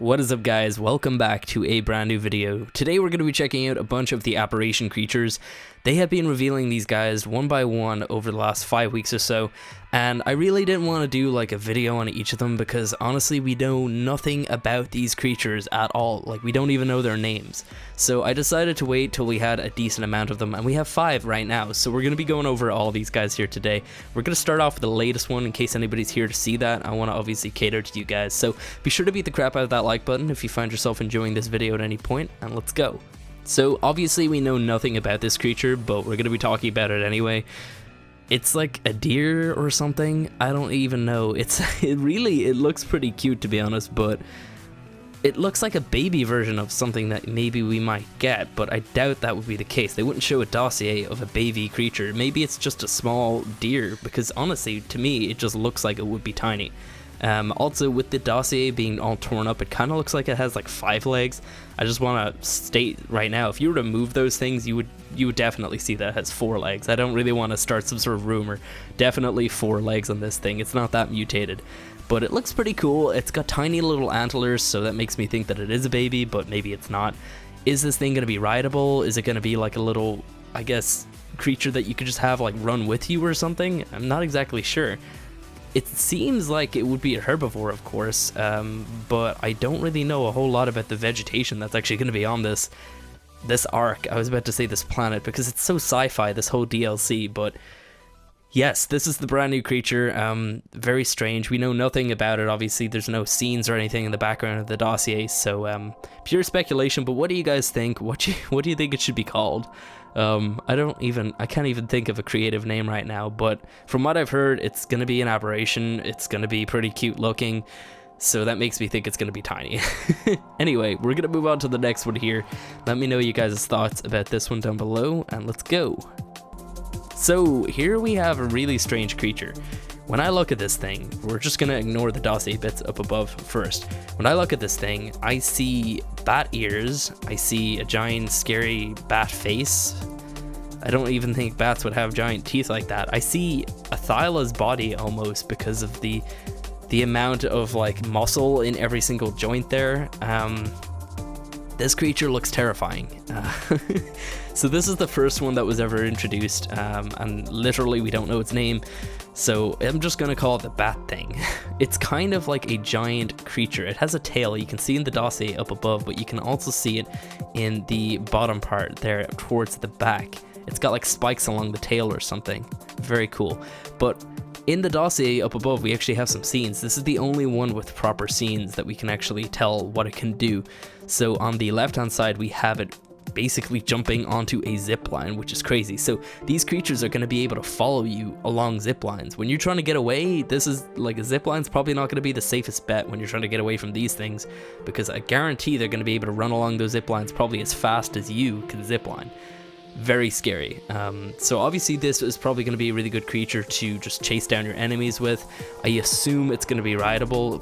What is up, guys? Welcome back to a brand new video. Today we're going to be checking out a bunch of the aberration creatures. They have been revealing these guys one by one over the last 5 weeks or so, and I really didn't want to do like a video on each of them because honestly we know nothing about these creatures at all. Like, we don't even know their names. So I decided to wait till we had a decent amount of them, and we have 5 right now. So we're going to be going over all these guys here today. We're going to start off with the latest one in case anybody's here to see that. I want to obviously cater to you guys. So be sure to beat the crap out of that like button if you find yourself enjoying this video at any point, and let's go. So obviously we know nothing about this creature, but we're going to be talking about it anyway. It's like a deer or something. I don't even know. It looks pretty cute, to be honest, but it looks like a baby version of something that maybe we might get, but I doubt that would be the case. They wouldn't show a dossier of a baby creature. Maybe it's just a small deer, because honestly, to me, it just looks like it would be tiny. Also, with the dossier being all torn up, it kind of looks like it has like 5 legs. I just want to state right now, if you were to move those things, you would definitely see that it has 4 legs. I don't really want to start some sort of rumor. Definitely 4 legs on this thing. It's not that mutated, but it looks pretty cool. It's got tiny little antlers, so that makes me think that it is a baby, but maybe it's not. Is this thing going to be rideable? Is it going to be like a little, I guess, creature that you could just have like run with you or something? I'm not exactly sure. It seems like it would be a herbivore, of course, but I don't really know a whole lot about the vegetation that's actually going to be on this ARK. I was about to say this planet because it's so sci-fi, this whole DLC, but yes, this is the brand new creature. Very strange. We know nothing about it. Obviously, there's no scenes or anything in the background of the dossier, so pure speculation. But what do you guys think? What do you think it should be called? I can't even think of a creative name right now, but from what I've heard, it's gonna be an aberration. It's gonna be pretty cute looking, so that makes me think it's gonna be tiny. Anyway, we're gonna move on to the next one here. Let me know you guys' thoughts about this one down below, and let's go. So here we have a really strange creature. When I look at this thing, we're just gonna ignore the dossier bits up above first. When I look at this thing, I see bat ears, I see a giant scary bat face. I don't even think bats would have giant teeth like that. I see a Thyla's body almost because of the amount of like muscle in every single joint there. This creature looks terrifying. So this is the first one that was ever introduced, and literally we don't know its name, so I'm just gonna call it the bat thing. It's kind of like a giant creature. It has a tail, you can see in the dossier up above, but you can also see it in the bottom part there towards the back. It's got like spikes along the tail or something. Very cool. But in the dossier up above, we actually have some scenes. This is the only one with proper scenes that we can actually tell what it can do. So on the left hand side, we have it basically jumping onto a zip line, which is crazy. So these creatures are going to be able to follow you along zip lines. When you're trying to get away, this is like a zip line's probably not going to be the safest bet when you're trying to get away from these things, because I guarantee they're going to be able to run along those zip lines probably as fast as you can zip line. Very scary. So obviously this is probably going to be a really good creature to just chase down your enemies with. I assume it's going to be rideable.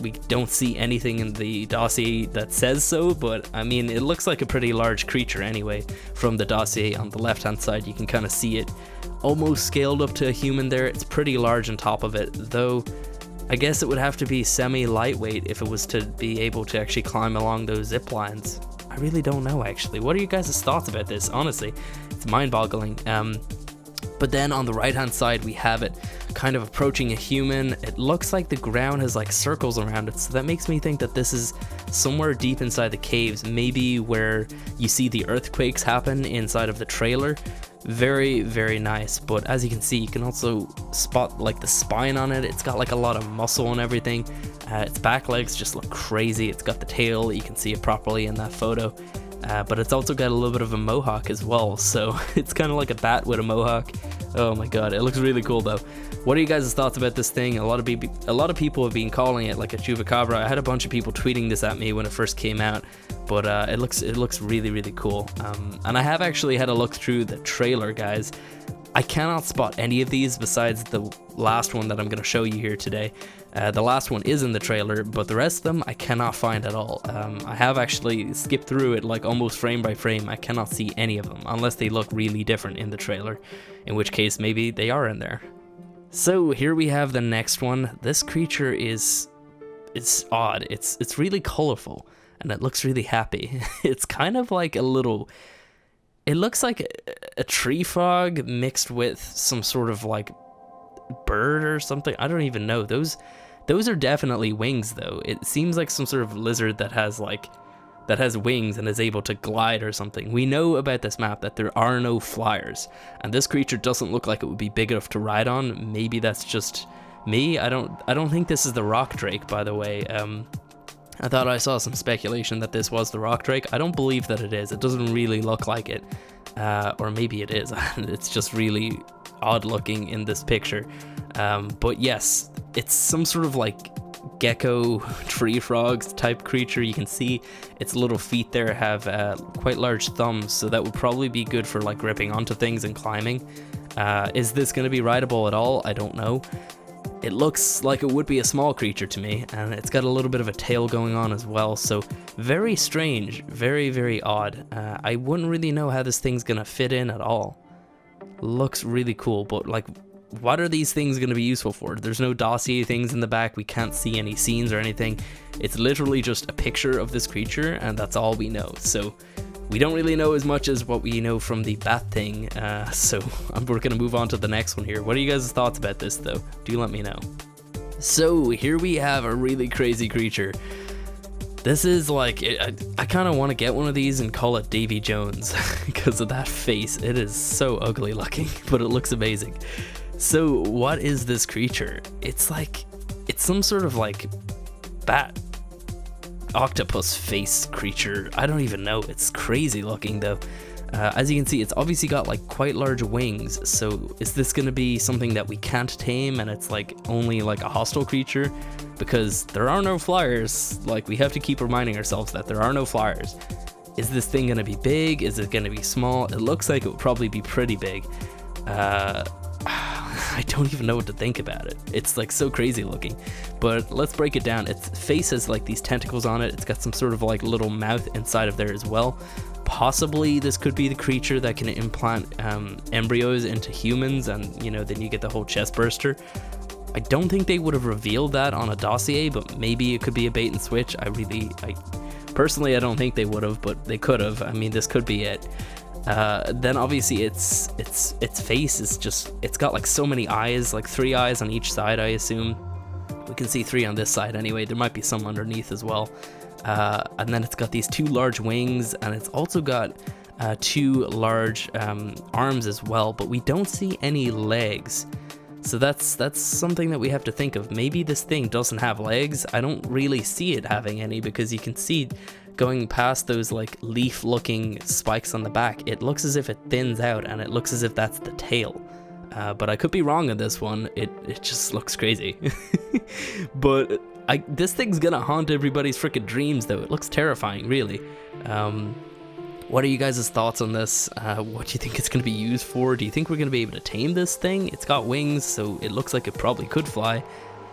We don't see anything in the dossier that says so, but I mean, it looks like a pretty large creature anyway. From the dossier on the left hand side, you can kind of see it almost scaled up to a human there. It's pretty large on top of it, though I guess it would have to be semi-lightweight if it was to be able to actually climb along those zip lines. I really don't know, actually. What are you guys' thoughts about this? Honestly, it's mind-boggling. But then on the right-hand side, we have it kind of approaching a human. It looks like the ground has like circles around it, so that makes me think that this is somewhere deep inside the caves, maybe where you see the earthquakes happen inside of the trailer. Very, very nice. But as you can see, you can also spot like the spine on it. It's got like a lot of muscle and everything. Its back legs just look crazy. It's got the tail, you can see it properly in that photo. But it's also got a little bit of a mohawk as well, so it's kind of like a bat with a mohawk. Oh my god, it looks really cool though. What are you guys' thoughts about this thing? A lot of people have been calling it like a chupacabra. I had a bunch of people tweeting this at me when it first came out, but it looks really, really cool. And I have actually had a look through the trailer, guys. I cannot spot any of these besides the last one that I'm going to show you here today. The last one is in the trailer, but the rest of them I cannot find at all. I have actually skipped through it like almost frame by frame. I cannot see any of them unless they look really different in the trailer, in which case maybe they are in there. So here we have the next one. This creature is it's odd. It's really colorful, and it looks really happy. It's kind of like a little, it looks like a tree frog mixed with some sort of like bird or something. I don't even know. Those are definitely wings though. It seems like some sort of lizard that has wings and is able to glide or something. We know about this map that there are no flyers, and this creature doesn't look like it would be big enough to ride on. Maybe that's just me. I don't think this is the rock drake, by the way. I thought I saw some speculation that this was the rock drake. I don't believe that it is. It doesn't really look like it, or maybe it is. It's just really odd looking in this picture. But yes, it's some sort of like gecko tree frogs type creature. You can see its little feet there have quite large thumbs, so that would probably be good for like gripping onto things and climbing. Is this going to be rideable at all? I don't know. It looks like it would be a small creature to me, and it's got a little bit of a tail going on as well, so very strange, very, very odd. I wouldn't really know how this thing's gonna fit in at all. Looks really cool, but like, what are these things gonna be useful for? There's no dossier things in the back, we can't see any scenes or anything. It's literally just a picture of this creature, and that's all we know. So we don't really know as much as what we know from the bat thing, so we're gonna move on to the next one here. What are you guys' thoughts about this though? Do let me know. So here we have a really crazy creature. This is like, I kind of want to get one of these and call it Davy Jones because of that face. It is so ugly looking, but it looks amazing. So what is this creature? It's some sort of like bat octopus face creature. I don't even know. It's crazy looking though. As you can see, it's obviously got like quite large wings. So is this going to be something that we can't tame and it's like only like a hostile creature? Because there are no flyers. Like, we have to keep reminding ourselves that there are no flyers. Is this thing going to be big? Is it going to be small? It looks like it would probably be pretty big. I don't even know what to think about it. It's like so crazy looking, but let's break it down. Its face has like these tentacles on it. It's got some sort of like little mouth inside of there as well. Possibly this could be the creature that can implant embryos into humans, and you know, then you get the whole chest burster. I don't think they would have revealed that on a dossier, but maybe it could be a bait and switch. Personally, I don't think they would have, but they could have. I mean, this could be it. Then obviously its face is just, it's got like so many eyes, like 3 eyes on each side, I assume. We can see 3 on this side anyway. There might be some underneath as well. And then it's got these 2 large wings, and it's also got 2 large arms as well, but we don't see any legs. So that's something that we have to think of. Maybe this thing doesn't have legs. I don't really see it having any, because you can see going past those like leaf looking spikes on the back, it looks as if it thins out, and it looks as if that's the tail. But I could be wrong on this one. It just looks crazy. But this thing's gonna haunt everybody's freaking dreams though. It looks terrifying, really. What are you guys' thoughts on this? What do you think it's going to be used for? Do you think we're going to be able to tame this thing? It's got wings, so it looks like it probably could fly,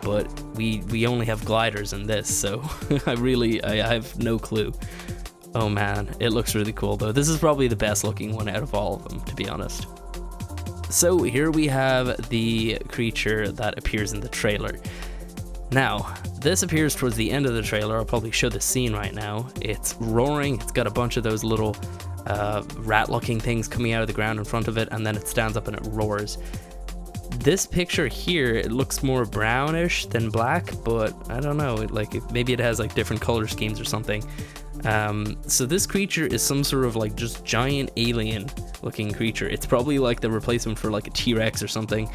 but we only have gliders in this, so I have no clue. Oh man, it looks really cool though. This is probably the best looking one out of all of them, to be honest. So here we have the creature that appears in the trailer. Now, this appears towards the end of the trailer. I'll probably show the scene right now. It's roaring. It's got a bunch of those little rat-looking things coming out of the ground in front of it, and then it stands up and it roars. This picture here, it looks more brownish than black, but I don't know. Maybe it has like different color schemes or something. So this creature is some sort of like just giant alien-looking creature. It's probably like the replacement for like a T-Rex or something.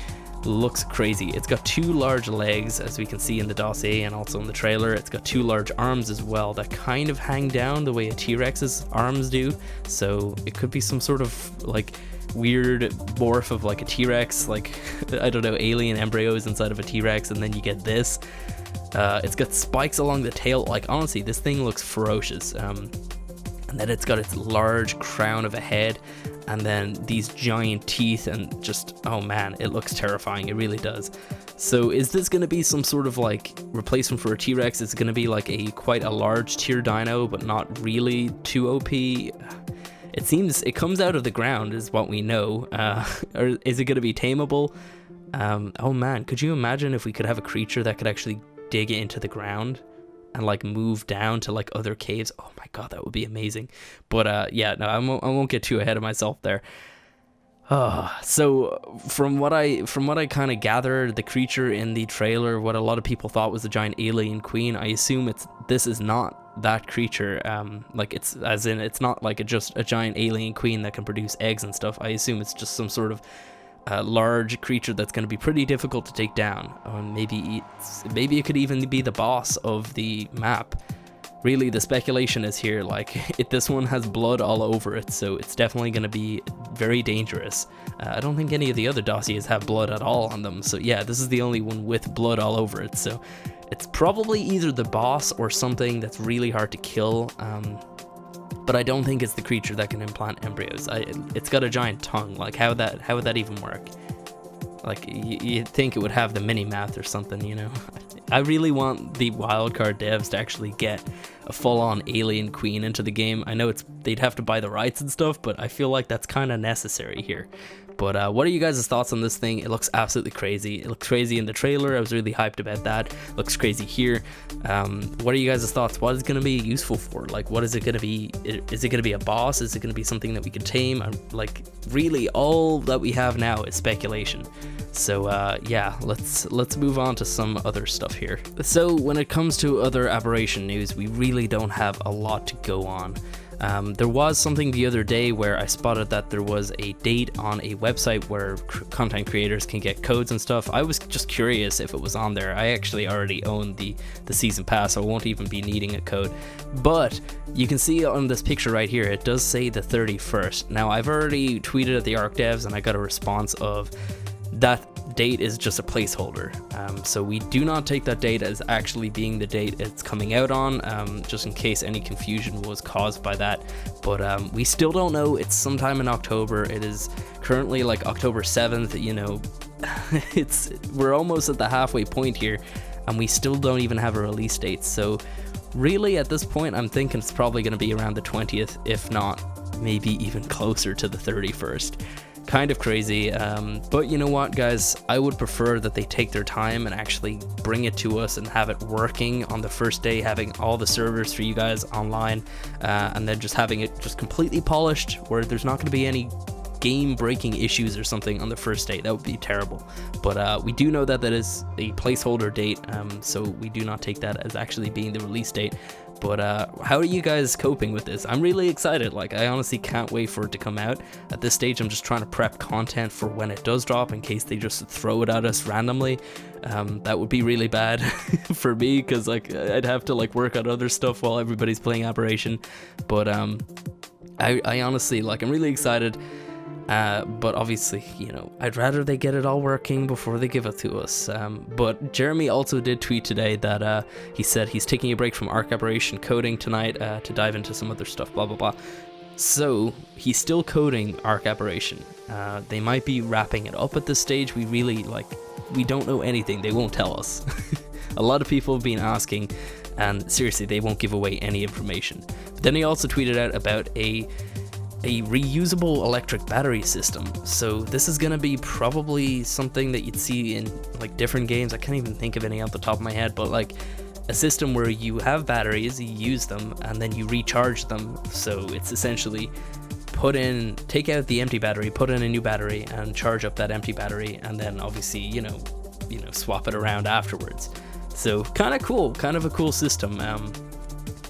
Looks crazy. It's got 2 large legs, as we can see in the dossier and also in the trailer. It's got 2 large arms as well that kind of hang down the way a T-Rex's arms do. So it could be some sort of like weird morph of like a T-Rex, like I don't know, alien embryos inside of a T-Rex, and then you get this. It's got spikes along the tail. Like honestly, this thing looks ferocious. And then it's got its large crown of a head, and then these giant teeth, and just, oh man, it looks terrifying. It really does. So is this going to be some sort of like replacement for a T-Rex? It's going to be like quite a large tier dino, but not really too OP. It seems it comes out of the ground is what we know. Or is it going to be tameable? Oh man, could you imagine if we could have a creature that could actually dig into the ground? and like move down to like other caves. Oh my god, that would be amazing. But yeah, no, I won't get too ahead of myself there. So from what I kind of gathered, the creature in the trailer, what a lot of people thought was the giant alien queen, I assume this is not that creature. Like it's not like just a giant alien queen that can produce eggs and stuff. I assume it's just some sort of large creature that's going to be pretty difficult to take down. Maybe it could even be the boss of the map. Really, the speculation is here, like, this one has blood all over it, so it's definitely going to be very dangerous. I don't think any of the other dossiers have blood at all on them, so yeah, this is the only one with blood all over it, so it's probably either the boss or something that's really hard to kill, but I don't think it's the creature that can implant embryos. It's got a giant tongue, like, how would that even work? Like, you'd think it would have the mini-mouth or something, you know? I really want the wildcard devs to actually get a full-on alien queen into the game. I know they'd have to buy the rights and stuff, but I feel like that's kind of necessary here. But what are you guys' thoughts on this thing? It looks absolutely crazy. It looks crazy in the trailer. I was really hyped about that. It looks crazy here. What are you guys' thoughts? What is it going to be useful for? Like, what is it going to be? Is it going to be a boss? Is it going to be something that we can tame? Like, really, all that we have now is speculation. So yeah, let's move on to some other stuff here. So when it comes to other aberration news, we really don't have a lot to go on. There was something the other day where I spotted that there was a date on a website where content creators can get codes and stuff. I was just curious if it was on there. I actually already own the season pass, so I won't even be needing a code. But you can see on this picture right here, it does say the 31st. Now, I've already tweeted at the ARK devs and I got a response of that date is just a placeholder, so we do not take that date as actually being the date it's coming out on, just in case any confusion was caused by that. But we still don't know. It's sometime in October. It is currently like October 7th, you know. We're almost at the halfway point here and we still don't even have a release date. So really at this point I'm thinking it's probably going to be around the 20th, if not maybe even closer to the 31st. Kind of crazy, but you know what, guys, I would prefer that they take their time and actually bring it to us and have it working on the first day, having all the servers for you guys online, and then just having it just completely polished where there's not going to be any game-breaking issues or something on the first day. That would be terrible. But we do know that is a placeholder date, so we do not take that as actually being the release date. But how are you guys coping with this? I'm really excited. Like, I honestly can't wait for it to come out. At this stage, I'm just trying to prep content for when it does drop in case they just throw it at us randomly. That would be really bad for me, because like I'd have to like work on other stuff while everybody's playing Aberration. But I honestly, like, I'm really excited. But obviously, you know, I'd rather they get it all working before they give it to us. But Jeremy also did tweet today that he said he's taking a break from ARK Aberration coding tonight to dive into some other stuff, blah blah blah. So he's still coding ARK Aberration. They might be wrapping it up at this stage. We don't know anything. They won't tell us. A lot of people have been asking, and seriously, they won't give away any information. But then he also tweeted out about a reusable electric battery system. So this is gonna be probably something that you'd see in like different games. I can't even think of any off the top of my head, but like a system where you have batteries, you use them, and then you recharge them. So it's essentially take out the empty battery, put in a new battery, and charge up that empty battery, and then obviously, you know, swap it around afterwards. So kind of cool, kind of a cool system.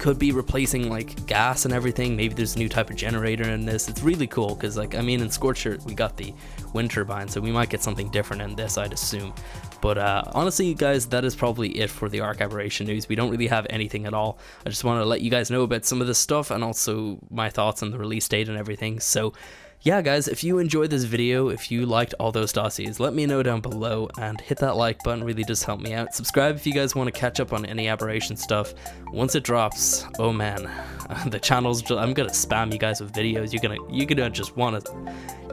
Could be replacing like gas and everything. Maybe there's a new type of generator in this. It's really cool because, like, I mean, in Scorcher we got the wind turbine, so we might get something different in this, I'd assume. But honestly, guys, that is probably it for the ARK Aberration news. We don't really have anything at all. I just wanted to let you guys know about some of this stuff and also my thoughts on the release date and everything. So yeah, guys, if you enjoyed this video, if you liked all those dossiers, let me know down below and hit that like button. Really does help me out. Subscribe if you guys want to catch up on any Aberration stuff. Once it drops, oh man, the channel's I'm gonna spam you guys with videos. You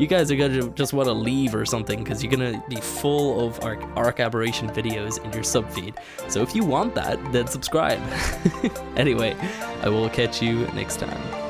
guys are gonna just want to leave or something, because you're gonna be full of ARK Aberration videos in your sub feed. So if you want that, then subscribe. Anyway, I will catch you next time.